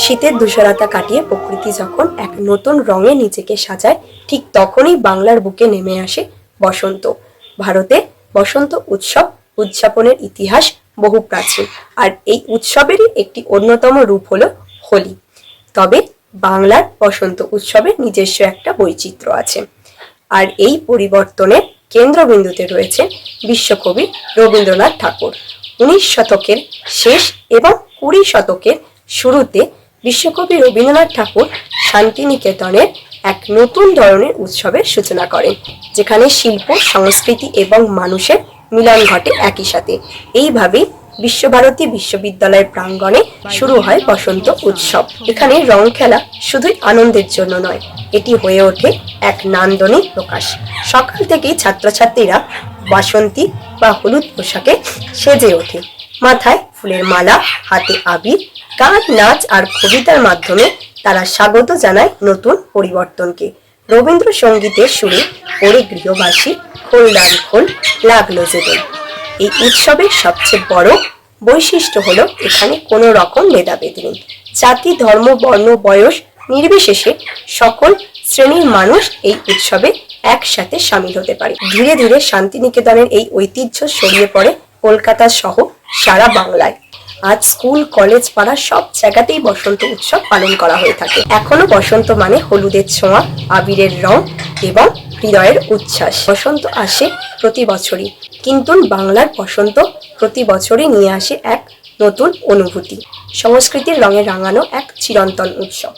শীতের দুষরাতা কাটিয়ে প্রকৃতি যখন এক নতুন রঙে নিজেকে সাজায়, ঠিক তখনই বাংলার বুকে নেমে আসে বসন্ত। ভারতে বসন্ত উৎসব উদযাপনের ইতিহাস বহু প্রাচীন, আর এই উৎসবেরই একটি অন্যতম রূপ হলো হোলি। তবে বাংলার বসন্ত উৎসবের নিজস্ব একটা বৈচিত্র্য আছে, আর এই পরিবর্তনের কেন্দ্রবিন্দুতে রয়েছে বিশ্বকবি রবীন্দ্রনাথ ঠাকুর। 19 শতকের শেষ এবং 20 শতকের শুরুতে বিশ্বকবি রবীন্দ্রনাথ ঠাকুর শান্তিনিকেতনের এক নতুন ধরনের উৎসবের সূচনা করেন, যেখানে শিল্প, সংস্কৃতি এবং মানুষের মিলন ঘটে একই সাথে। এইভাবেই বিশ্বভারতী বিশ্ববিদ্যালয়ের প্রাঙ্গণে শুরু হয় বসন্ত উৎসব। এখানে রং খেলা শুধুই আনন্দের জন্য নয়, এটি হয়ে ওঠে এক নান্দনিক প্রকাশ। সকাল থেকেই ছাত্রছাত্রীরা বাসন্তী বা হলুদ পোশাকে সেজে ওঠে। মাথায় ফুলের মালা, হাতে আবির, গান, নাচ আর কবিতার মাধ্যমে তারা স্বাগত জানায় নতুন পরিবর্তনকে। রবীন্দ্রসঙ্গীতের সুরে ওরে গৃহবাসী, খোল দান খোল, লাগলো যে দোল। এই উৎসবের সবচেয়ে বড় বৈশিষ্ট্য হলো এখানে কোনো রকম ভেদাভেদ নেই। জাতি, ধর্ম, বর্ণ, বয়স নির্বিশেষে সকল শ্রেণীর মানুষ এই উৎসবে একসাথে সামিল হতে পারে। ধীরে ধীরে শান্তিনিকেতনের এই ঐতিহ্য ছড়িয়ে পড়ে কলকাতা সহ সারা বাংলায়। আজ স্কুল, কলেজ, পাড়া সব জায়গাতেই বসন্ত উৎসব পালন করা হয়ে থাকে। এখনো বসন্ত মানে হলুদের ছোঁয়া, আবিরের রং এবং হৃদয়ের উচ্ছ্বাস। বসন্ত আসে প্রতি বছরই, কিন্তু বাংলার বসন্ত প্রতি বছরই নিয়ে আসে এক নতুন অনুভূতি, সংস্কৃতির রঙে রাঙানো এক চিরন্তন উৎসব।